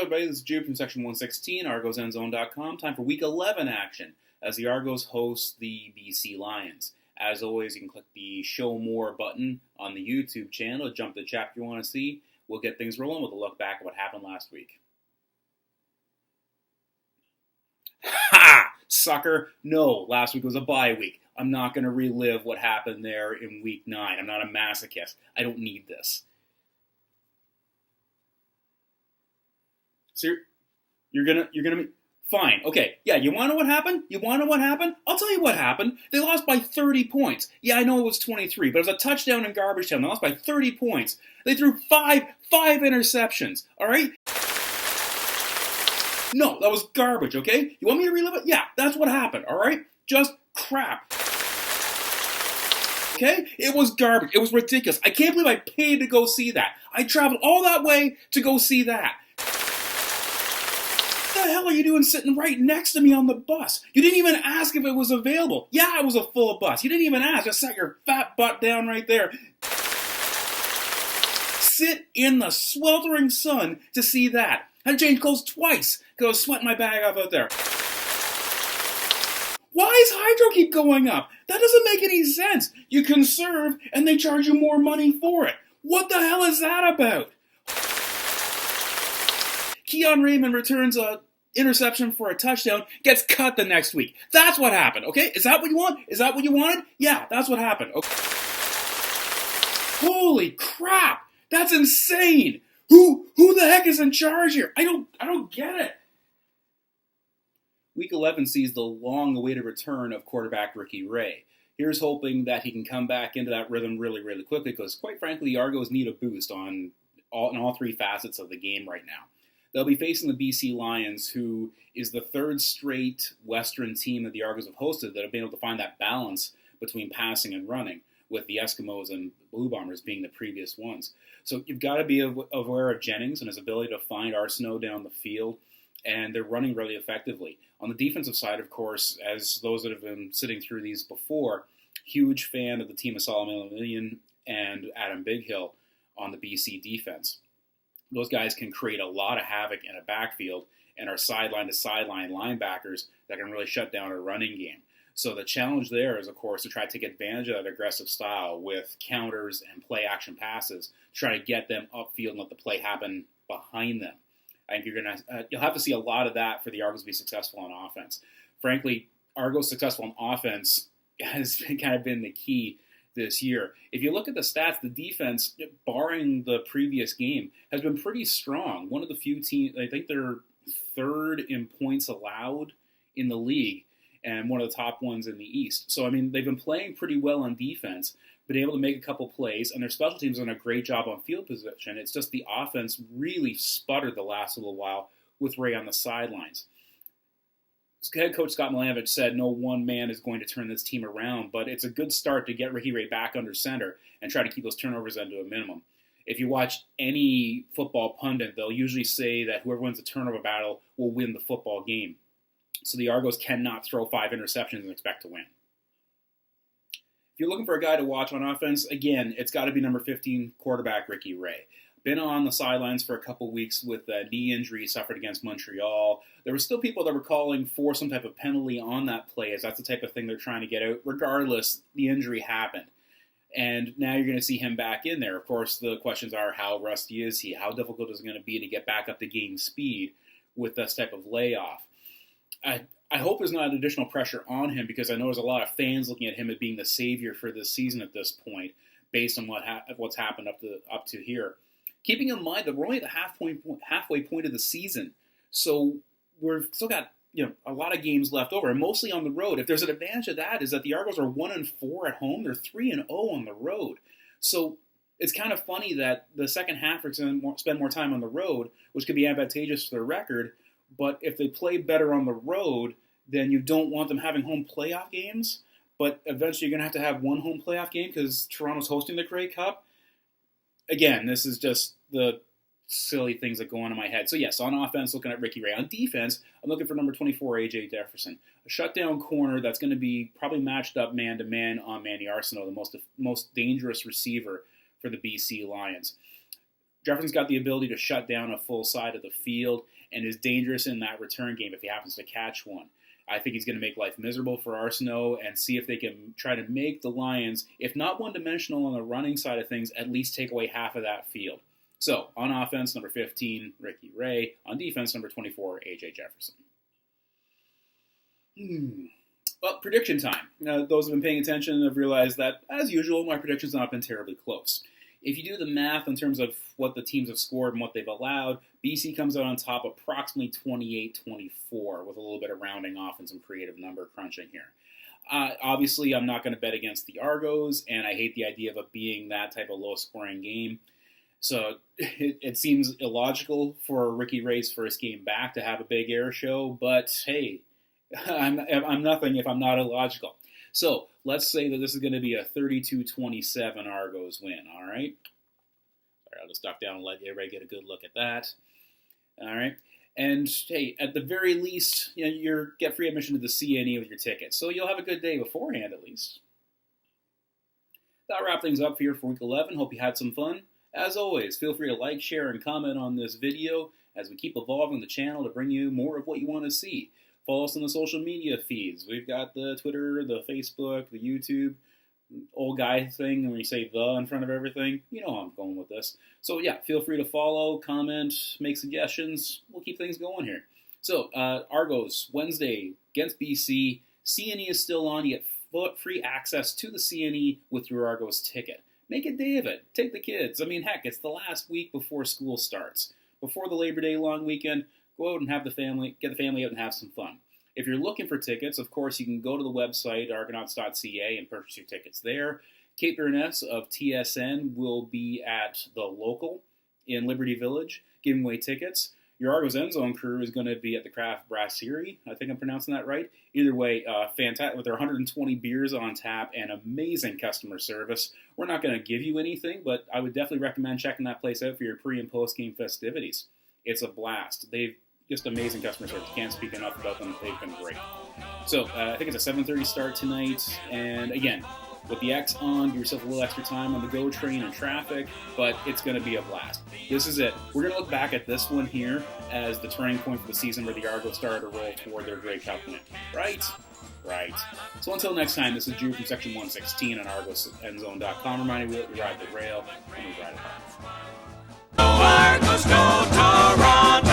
everybody? This is Jude from Section 116, ArgosEndzone.com. Time for Week 11 action as the Argos host the BC Lions. As always, you can click the Show More button on the YouTube channel to jump to the chapter you want to see. We'll get things rolling with a look back at what happened last week. Ha! Sucker! No, last week was a bye week. I'm not going to relive what happened there in Week 9. I'm not a masochist. I don't need this. So you're gonna be fine. Okay, yeah, you wanna know what happened? I'll tell you what happened. They lost by 30 points. Yeah, I know it was 23, but it was a touchdown in garbage time. They lost by 30 points. They threw five interceptions, all right? No, that was garbage, okay? You want me to relive it? Yeah, that's what happened, all right? Just crap. Okay? It was garbage. It was ridiculous. I can't believe I paid to go see that. I traveled all that way to go see that. What the hell are you doing sitting right next to me on the bus? You didn't even ask if it was available. Yeah, it was a full bus. You didn't even ask. Just sat your fat butt down right there. Sit in the sweltering sun to see that. I had to change clothes twice because I was sweating my bag off out there. Why is hydro keep going up? That doesn't make any sense. You conserve and they charge you more money for it. What the hell is that about? Keon Raymond returns a interception for a touchdown, gets cut the next week. That's what happened, okay? Is that what you want? Is that what you wanted? Yeah, that's what happened. Okay. Holy crap! That's insane! Who the heck is in charge here? I don't get it. Week 11 sees the long-awaited return of quarterback Ricky Ray. Here's hoping that he can come back into that rhythm really, really quickly because, quite frankly, the Argos need a boost in all three facets of the game right now. They'll be facing the BC Lions, who is the third straight Western team that the Argos have hosted that have been able to find that balance between passing and running, with the Eskimos and Blue Bombers being the previous ones. So you've got to be aware of Jennings and his ability to find Arsenault down the field, and they're running really effectively. On the defensive side, of course, as those that have been sitting through these before, huge fan of the team of Solomon Million and Adam Bighill on the BC defense. Those guys can create a lot of havoc in a backfield and are sideline-to-sideline linebackers that can really shut down a running game. So the challenge there is, of course, to try to take advantage of that aggressive style with counters and play-action passes, to try to get them upfield and let the play happen behind them. I think you'll have to see a lot of that for the Argos to be successful on offense. Frankly, Argos successful on offense has kind of been the key this year. If you look at the stats, the defense, barring the previous game, has been pretty strong. One of the few teams, I think they're third in points allowed in the league and one of the top ones in the East. So, I mean, they've been playing pretty well on defense, been able to make a couple plays, and their special teams have done a great job on field position. It's just the offense really sputtered the last little while with Ray on the sidelines. Head coach Scott Milanovich said no one man is going to turn this team around, but it's a good start to get Ricky Ray back under center and try to keep those turnovers down to a minimum. If you watch any football pundit, they'll usually say that whoever wins the turnover battle will win the football game. So the Argos cannot throw 5 interceptions and expect to win. If you're looking for a guy to watch on offense, again, it's got to be number 15 quarterback Ricky Ray. Been on the sidelines for a couple weeks with a knee injury suffered against Montreal. There were still people that were calling for some type of penalty on that play, as that's the type of thing they're trying to get out. Regardless, the injury happened. And now you're going to see him back in there. Of course, the questions are, how rusty is he? How difficult is it going to be to get back up to game speed with this type of layoff? I hope there's not additional pressure on him, because I know there's a lot of fans looking at him as being the savior for this season at this point, based on what's happened up to here. Keeping in mind that we're only at the halfway point of the season, so we've still got a lot of games left over, and mostly on the road. If there's an advantage of that, is that the Argos are 1-4 at home. They're 3-0 on the road. So it's kind of funny that the second half are going to spend more time on the road, which could be advantageous to their record. But if they play better on the road, then you don't want them having home playoff games. But eventually you're going to have one home playoff game because Toronto's hosting the Grey Cup. Again, this is just the silly things that go on in my head. So yes, on offense, looking at Ricky Ray. On defense, I'm looking for number 24, A.J. Jefferson. A shutdown corner that's going to be probably matched up man-to-man on Manny Arsenault, the most dangerous receiver for the BC Lions. Jefferson's got the ability to shut down a full side of the field and is dangerous in that return game if he happens to catch one. I think he's going to make life miserable for Arsenault and see if they can try to make the Lions, if not one-dimensional on the running side of things, at least take away half of that field. So, on offense, number 15, Ricky Ray. On defense, number 24, A.J. Jefferson. Well, prediction time. Now, those who have been paying attention have realized that, as usual, my predictions have not been terribly close. If you do the math in terms of what the teams have scored and what they've allowed, BC comes out on top approximately 28-24 with a little bit of rounding off and some creative number crunching here. Obviously, I'm not going to bet against the Argos, and I hate the idea of it being that type of low-scoring game. So it seems illogical for Ricky Ray's first game back to have a big air show, but hey, I'm nothing if I'm not illogical. So let's say that this is going to be a 32-27 Argos win, all right? All right, I'll just duck down and let everybody get a good look at that. All right. And, hey, at the very least, you get free admission to the CNE with your tickets. So you'll have a good day beforehand, at least. That'll wrap things up here for Week 11. Hope you had some fun. As always, feel free to like, share, and comment on this video as we keep evolving the channel to bring you more of what you want to see. Follow us on the social media feeds. We've got the Twitter, the Facebook, the YouTube, old guy thing when you say the in front of everything. You know how I'm going with this. So yeah, feel free to follow, comment, make suggestions. We'll keep things going here. So Argos, Wednesday against BC. CNE is still on. You get free access to the CNE with your Argos ticket. Make a day of it. Take the kids. I mean, heck, it's the last week before school starts. Before the Labor Day long weekend, go out and get the family out and have some fun. If you're looking for tickets, of course, you can go to the website, argonauts.ca, and purchase your tickets there. Kate Burness of TSN will be at the local in Liberty Village giving away tickets. Your Argos End Zone crew is going to be at the Craft Brasserie. I think I'm pronouncing that right. Either way, fantastic with their 120 beers on tap and amazing customer service. We're not going to give you anything, but I would definitely recommend checking that place out for your pre- and post-game festivities. It's a blast. They've just amazing customer service. Can't speak enough about them. They've been great. So I think it's a 7:30 start tonight. And again, with the X on, give yourself a little extra time on the GO train and traffic, but it's going to be a blast. This is it. We're going to look back at this one here as the turning point for the season where the Argos started to roll toward their Grey Cup win. Right? Right. So until next time, this is Drew from Section 116 on ArgosEndzone.com, reminding you that we ride the rail and we ride it hard. Argos, go Toronto!